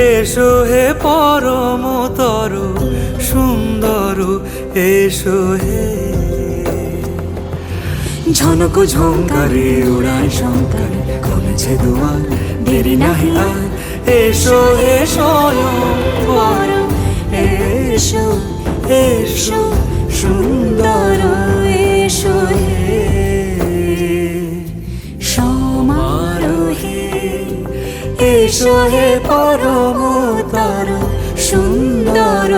এসো হে পরমতর সুন্দর এসো হে। ঝনক ঝঙ্কারে উড়ায় শঙ্কর খুলেছে দুয়ার দেরি নাহি আর। এসো হে স্বয়ং বর এসো এসো সুন্দর এসো হে। সমারোহে এসো হে পরমতর সুন্দর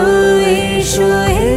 এসো হে।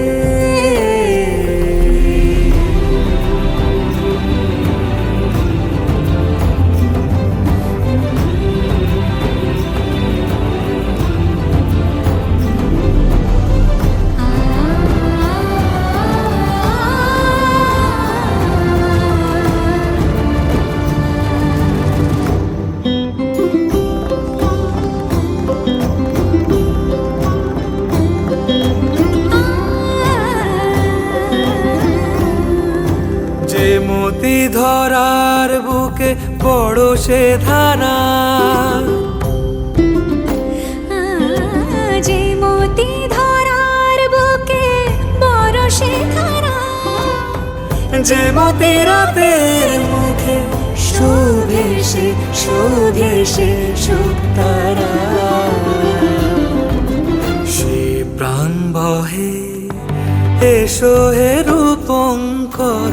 মতি ধরার বুকে বড় সে ধারা, যে মতি ধরার বুকে বড় সে ধারা, যে মতি রাতের মুখে শোভে সে শুকতারা। সে প্রাণ বহে এসো হে রূপঙ্কর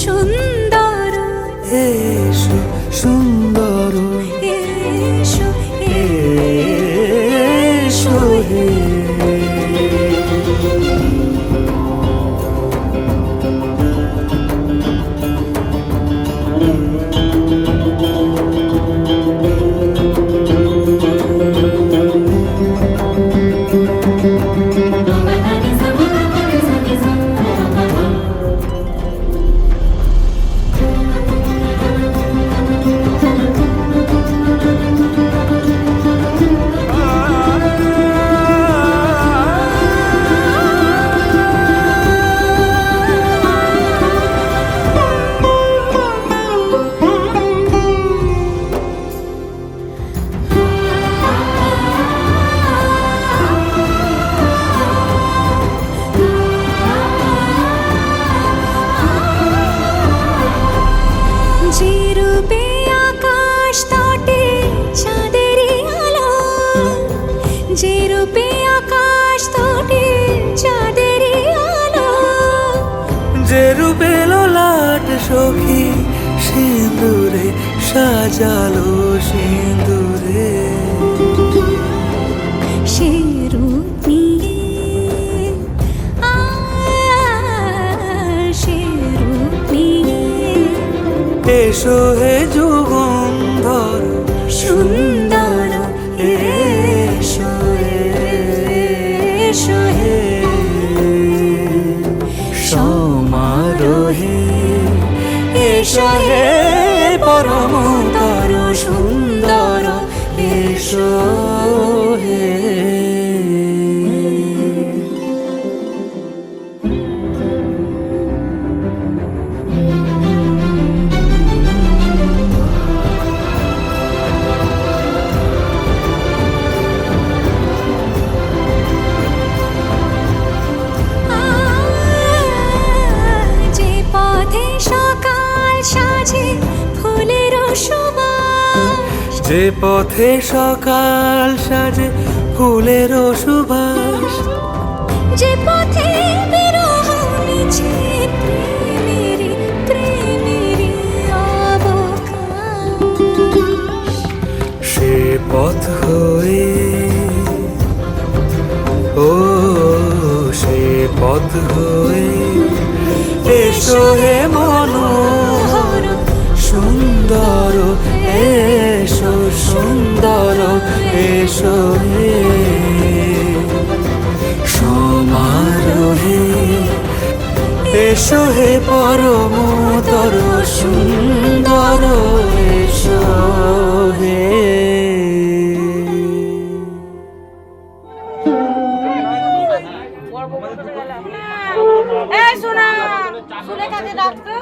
সুন্দর এসো সুন্দর এসো এসো হে। যে রূপে ললাট সখী সিঁদুরে সাজালো সিঁদুরে। সে রূপ নিয়ে সে রূপ নিয়ে এসো হে যুগন্ধর সুন্দর এসো এসো হে। সমারোহে এসো হে পরমতর সুন্দর এসো হে। যে পথে সকাল সাজে ফুলের সুবাস, যে পথে বিরহ মিছে পথ হয়ে, ও সে পথ হয়ে এসো হে মনোহর সুন্দর, এসো সুন্দর, এসো হে সমারোহে, এসো হে পরমতর সুন্দর, এসো হে। এই শোনা শুনে কাজে ডাকতো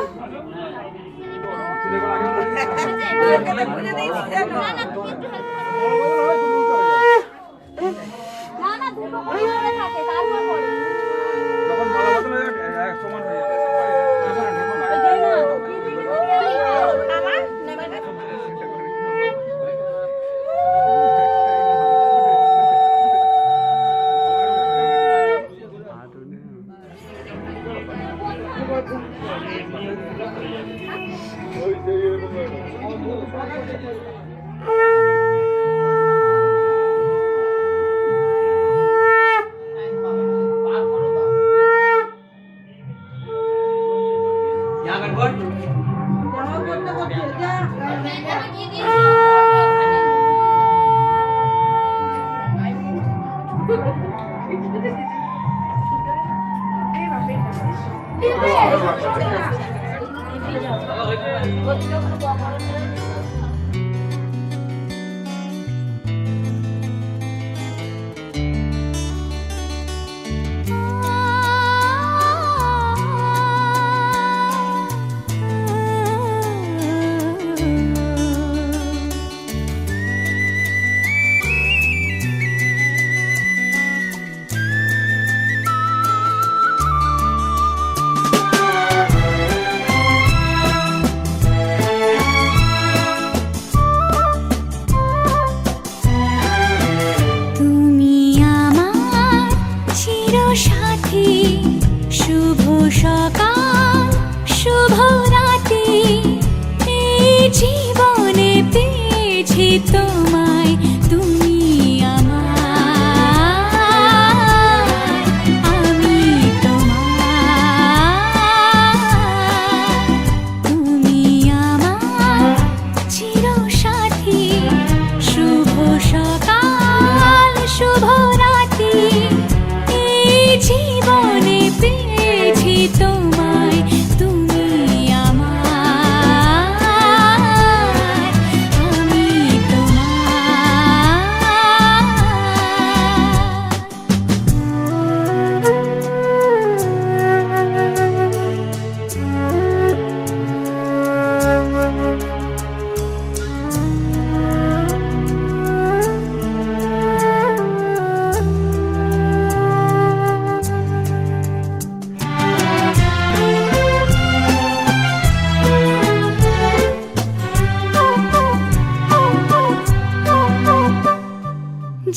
না না দুটো করে থাকে তারপর পড়ে যখন মালা বদলে এক সমান হয়ে যাবে আমার নেবার তোমায় তুমি আমার, আমি তোমার, তুমি আমার চিরসাথী, শুভ সকাল শুভ রাতি, এই জীবনে পেয়েছি তোমায় তুমি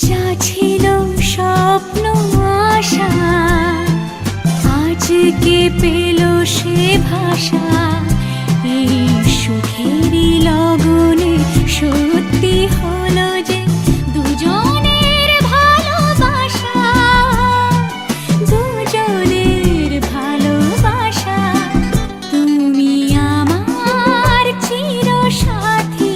যা ছিল স্বপ্ন আশা, আজকে পেল সে ভাষা, এই সুখেরই লগনে সত্যি হলো যে দুজনের ভালোবাসা, দুজনের ভালোবাসা, তুমি আমার চিরসাথী,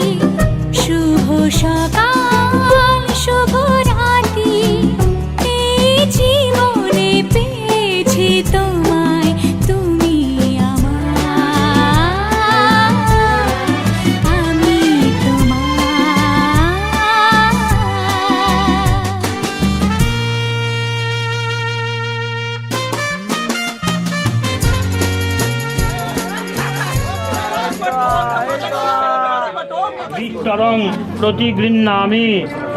শুভ সকাল শুভ রাতি, এই জীবনে পেয়েছি তোমায় তুমি আমার, আমি বিতরং প্রতি গৃহ্ণামি,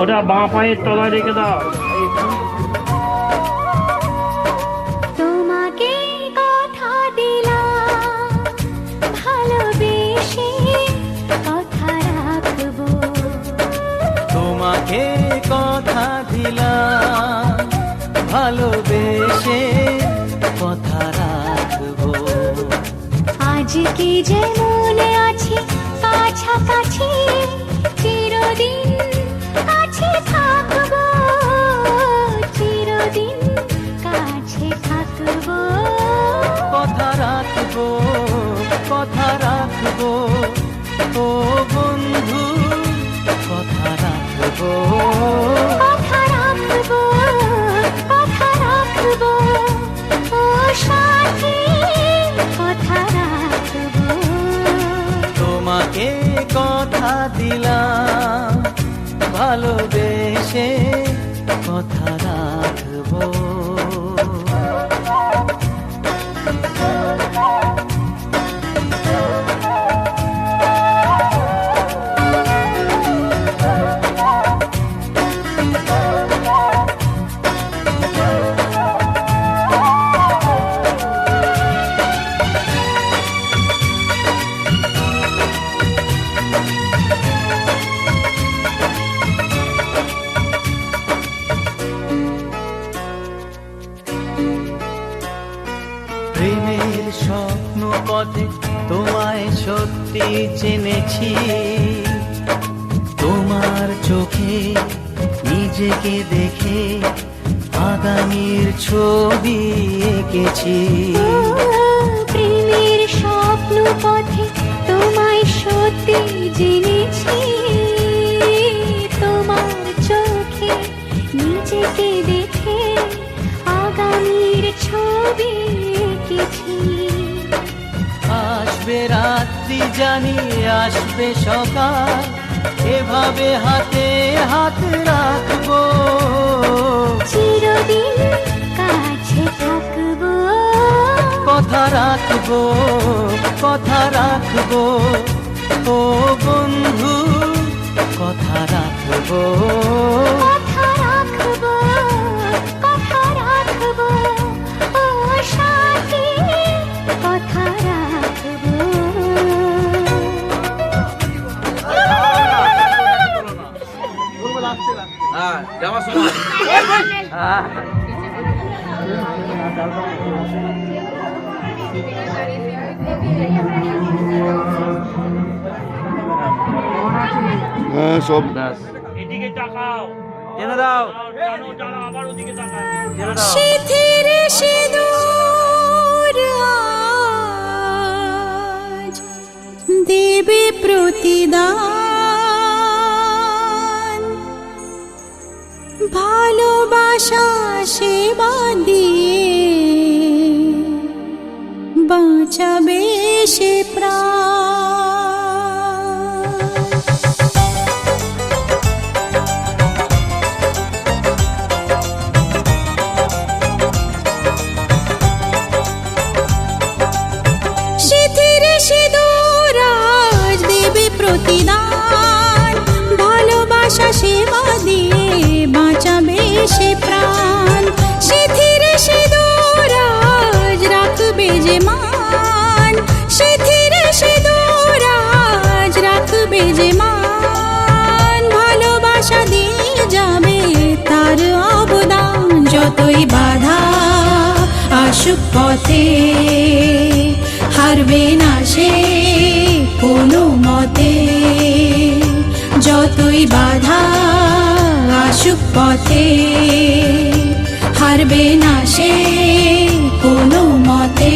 ওটা বাঁ পায়ের তলায় রেখে দাও। তোমাকে কথা দিলাম, ভালোবেসে কথা রাখবো, তোমাকে কথা দিলাম, ভালোবেসে কথা রাখবো, আজকে যেমন আছি কাছাকাছি চিরদিন রাখবো, চিরদিন কাছে থাকবো। কথা রাখবো, কথা রাখবো, ও বন্ধু কথা রাখবো। কথা রাখবো, কথা রাখবো, ও সাথী কথা রাখবো। তোমাকে কথা দিলাম, ভালোবেসে কথা রাখবো। প্রেমের স্বপ্ন পথে তোমায় সত্যি জেনেছি, তোমার চোখে নিজেকে দেখে আগামীর ছবি এঁকেছি। প্রেমের স্বপ্ন পথে তোমায় সত্যি জেনেছি, তোমার চোখে নিজেকে দেখে আগামীর ছবি এঁকেছি। আসবে রাত্রি জানি আসবে সকাল, এভাবে হাতে হাত রাখবো। চিরদিন কাছে থাকবো। কথা রাখবো, কথা রাখবো, ও বন্ধু কথা রাখবো। কথা রাখবো, কথা রাখবো, ও সাথী কথা রাখবো। হ্যাঁ যাওয়ার সময় হ্যাঁ সব এদিকে তাকাও, টেনে দাও, টানো টানো, আবার ওদিকে তাকাও। টেনে দাও। সিঁথির সিঁদুর আজ দেবে প্রতিদান, ভালোবাসা সেবা দিয়ে বাঁচাবে সে প্রাণ। সিঁথির সিঁদুর আজ দেবে প্রতিদান, ভালোবাসা সেবা দিয়ে বাঁচাবে সে প্রাণ। সিঁথির সিঁদুর আজ রাখবে যে মান, সিঁথির সিঁদুর আজ রাখবে যে মান, ভালোবাসা দিয়ে যাবে তার অবদান। যতই বাধা আসুক পথে হারবে না সে কোনো মতে, যতই বাধা আসুক পথে হারবে না সে কোনো মতে।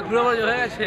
ঘুরে বাড়ি হয়ে গেছে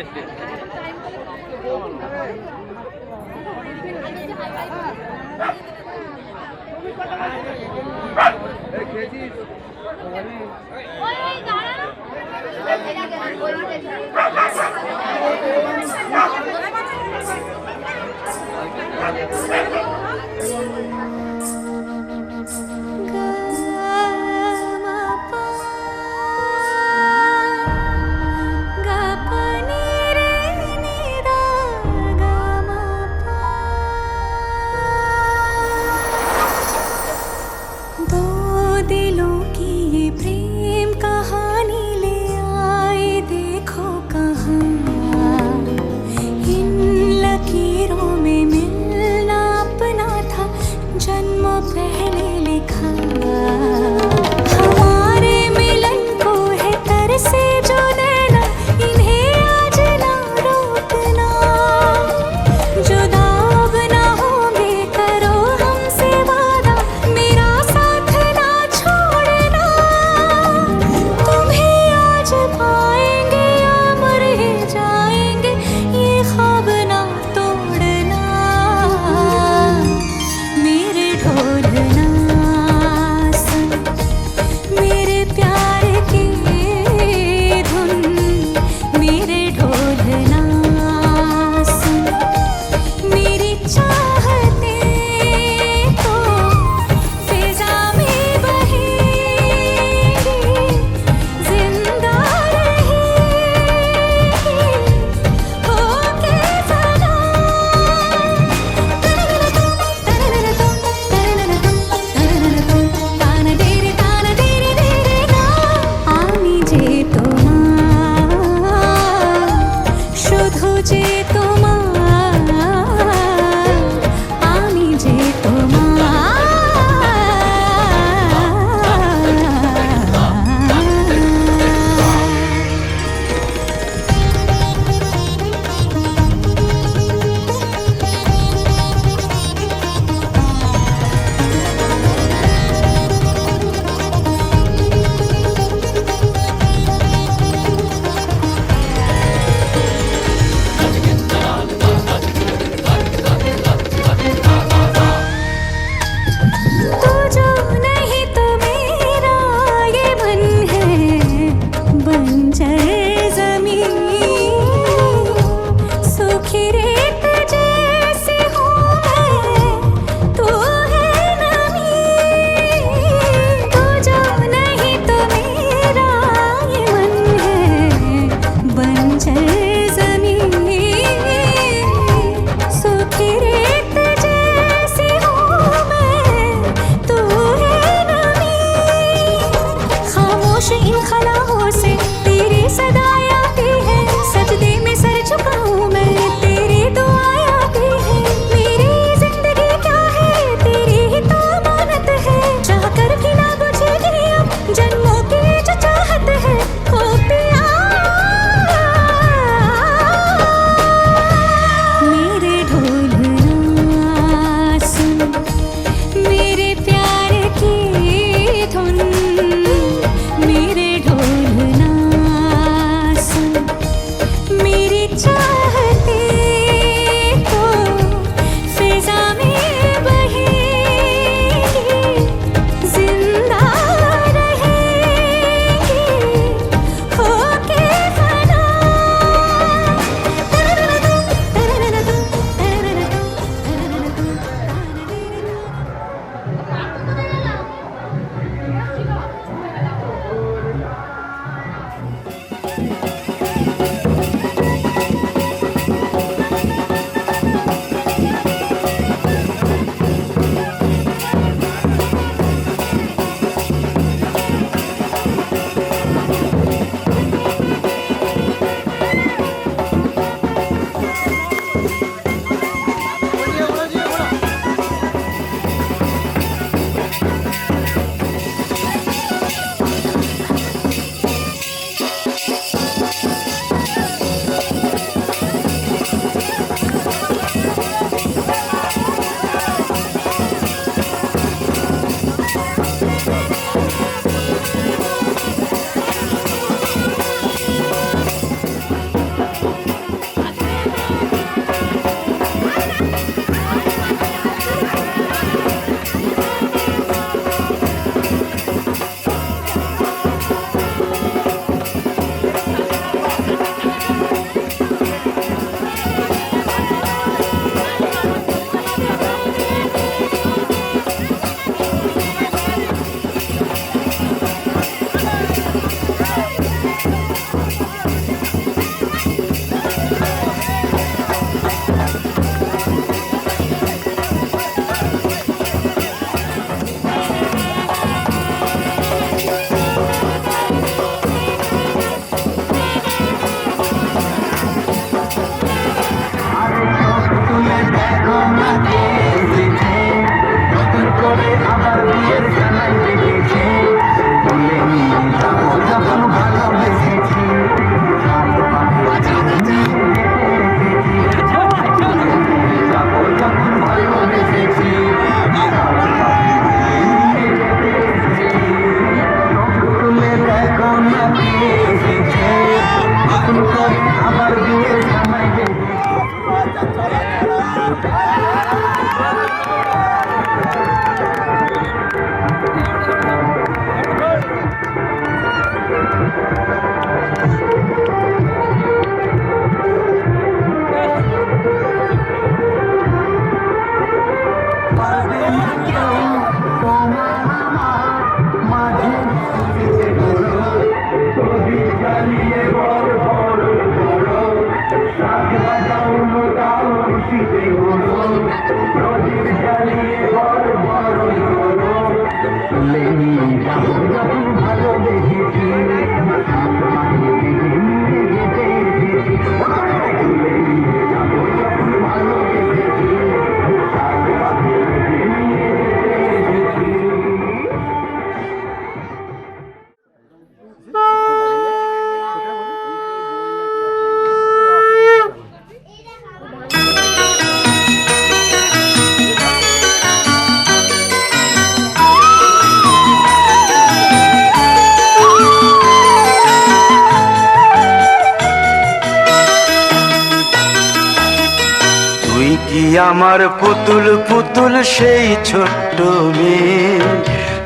আমার পুতুল পুতুল সেই ছোট্ট মেয়ে,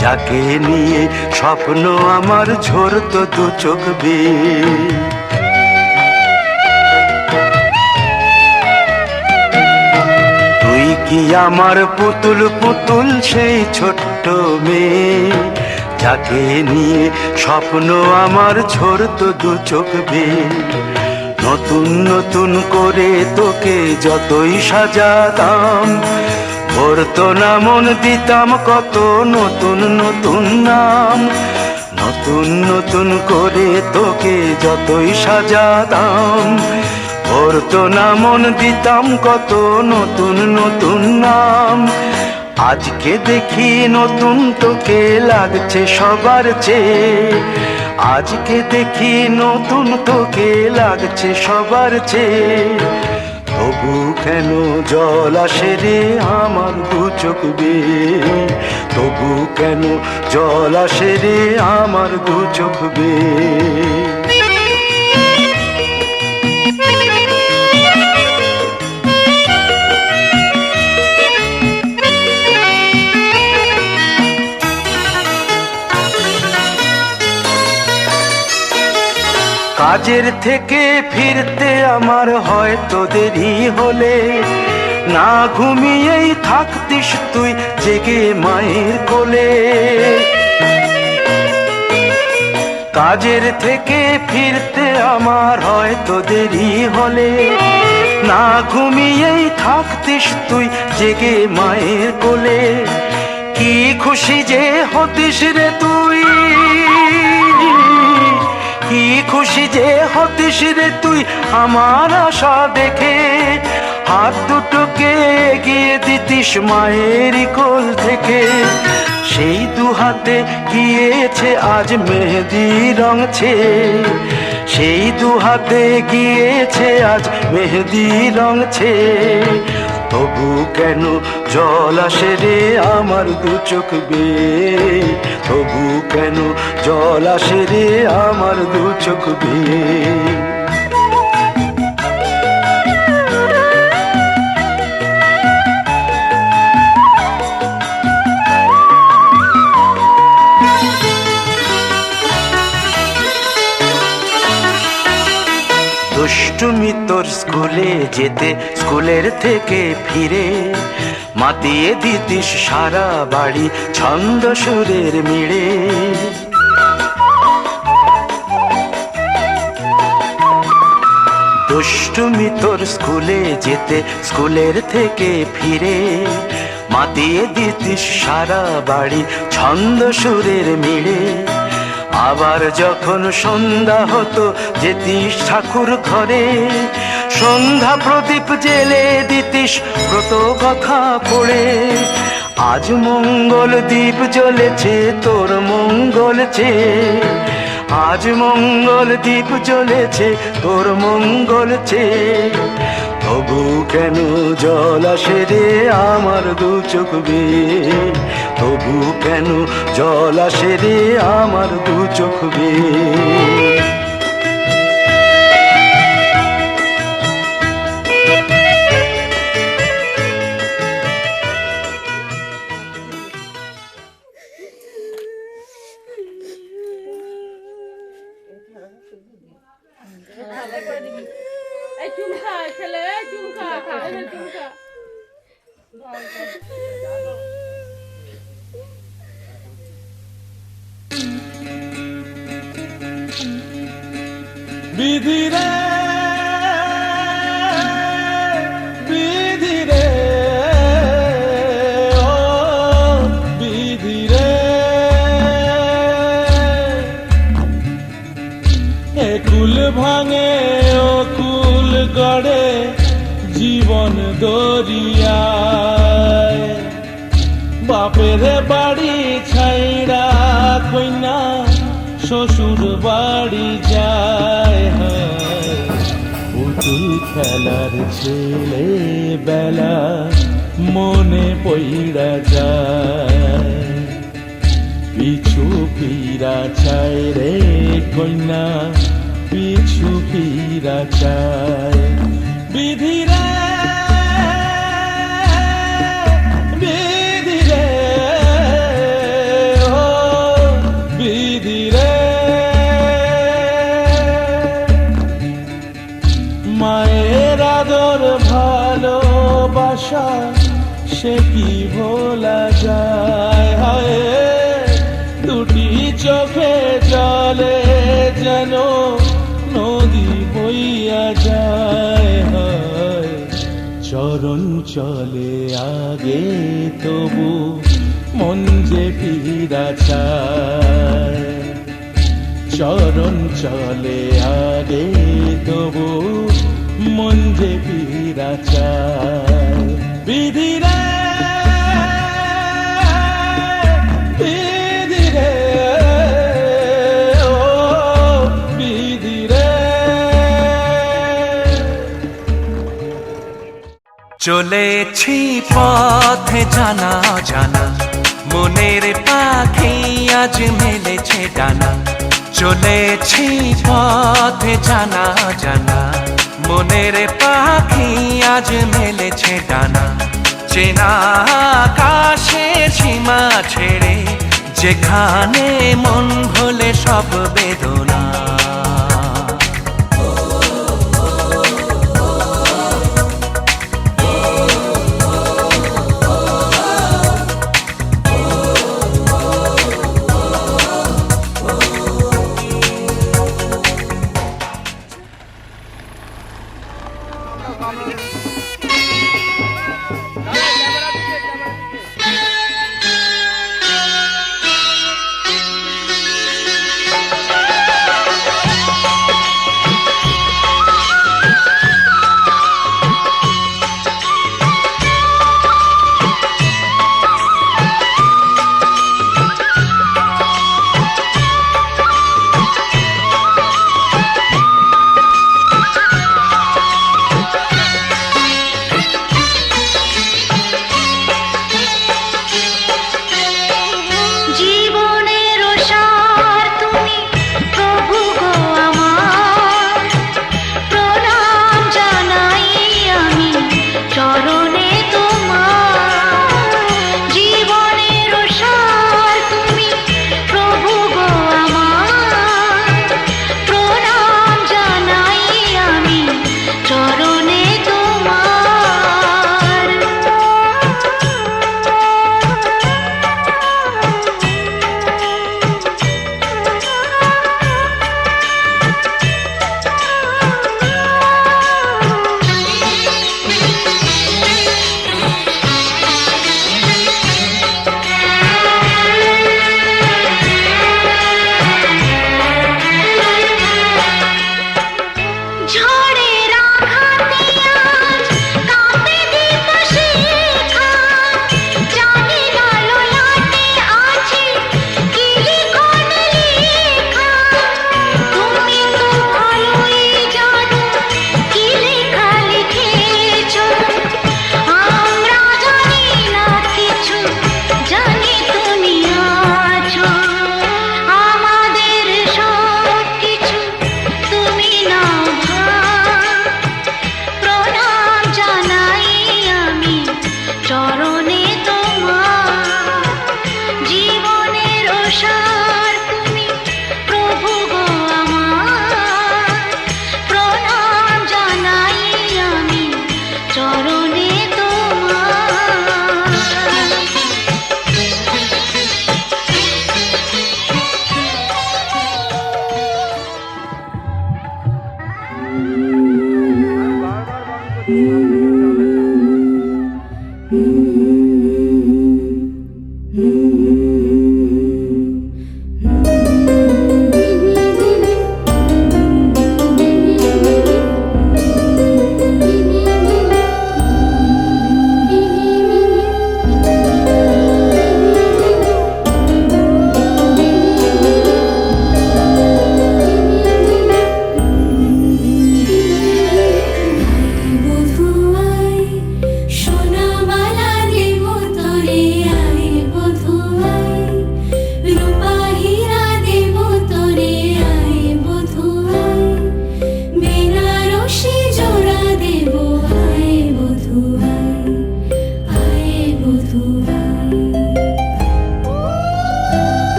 যাকে নিয়ে স্বপ্ন আমার ঝরতো দু চোখ বেয়ে। তুই কি আমার পুতুল পুতুল সেই ছোট্ট মেয়ে, যাকে নিয়ে স্বপ্ন আমার ঝরতো দু চোখ বেয়ে। নতুন নতুন করে তোকে যতই সাজাতাম, ভরতো না মন দিতাম কত নতুন নতুন নাম। নতুন নতুন করে তোকে যতই সাজাতাম, ভরতো না মন দিতাম কত নতুন নতুন নাম। আজকে দেখি নতুন তোকে লাগছে সবার চেয়ে, আজকে দেখি নতুন তোকে লাগছে সবার চেয়ে। তবু কেন জল আসে রে আমার দু চোখ বেয়ে, তবু কেন জল আসে রে আমার দু চোখ বেয়ে। কাজের থেকে ফিরতে আমার হয়তো দেরি হলে, না ঘুমিয়েই থাকতিস তুই জেগে মায়ের কোলে। কাজের থেকে ফিরতে আমার হয়তো দেরি হলে, না ঘুমিয়েই থাকতিস তুই জেগে মায়ের কোলে। কি খুশি যে হতিস রে তুই, কি খুশি যে হতিস রে তুই আমার আশা দেখে। হাত দুটোকে এগিয়ে দিতিস মায়েরই কোল থেকে, সেই দু হাতে গিয়েছে আজ মেহেদি রং ছেয়ে। সেই দু হাতে গিয়েছে আজ মেহেদি রং ছেয়ে। তবু কেন জল আসে রে আমার দু চোখ বেয়ে, তবু কেন জল আসে রে আমার দু চোখ বেয়ে। দুষ্টুমি তোর স্কুলে যেতে, স্কুলের থেকে ফিরে মাতিয়ে দিতিস সারা বাড়ি ছন্দ সুরের মিড়ে। দুষ্টুমি তোর স্কুলে যেতে, স্কুলের থেকে ফিরে মাতিয়ে দিতিস সারা বাড়ি ছন্দ সুরের মিড়ে। আবার যখন সন্ধ্যা হতো যেতিস ঠাকুর ঘরে, সন্ধ্যা প্রদীপ জেলে দিতিস ব্রত কথা পড়ে। আজ মঙ্গল দ্বীপ জ্বলেছে তোর মঙ্গল চেয়ে, আজ মঙ্গল দ্বীপ জ্বলেছে তোর মঙ্গল চেয়ে। তবু কেন জল আসে রে আমার দু চোখ বেয়ে, তবু কেন জল আসে রে আমার দু চোখ বেয়ে। বিধি রে বিধি রে ও বিধি রে এ কুল ভাঙে ও কুল গড়ে জীবন দরিয়ায় বাপের বাড়ি ছাইড়া কইনা শ্বশুর বাড়ি যায় পুতুল খেলার ছেলে বেলা মনে পইড়া যায় পিছু ফিরা চায় রে কন্যা পিছু ফিরা চায় বিধি রে বিধি রে ও বিধি রে মায়ের আদর ভালোবাসা সে কি ভোলা যায় হায় দুটি চোখে জলে যেন নদী বইয়া যায় হায় চরণ চলে আগে তবু মন যে ফিরা চায় চরণ চলে আগে তবু মন যে ফিরা চায় বিধি রে বিধি রে ও বিধি রে চলেছি পথে জানা জানা মনের পাখি আজ মেলেছে ডানা চলেছি পথে জানা জানা মনের পাখি আজ মেলেছে ডানা চেনা আকাশে সীমা ছেড়ে যেখানে মন ভোলে সব বেদনা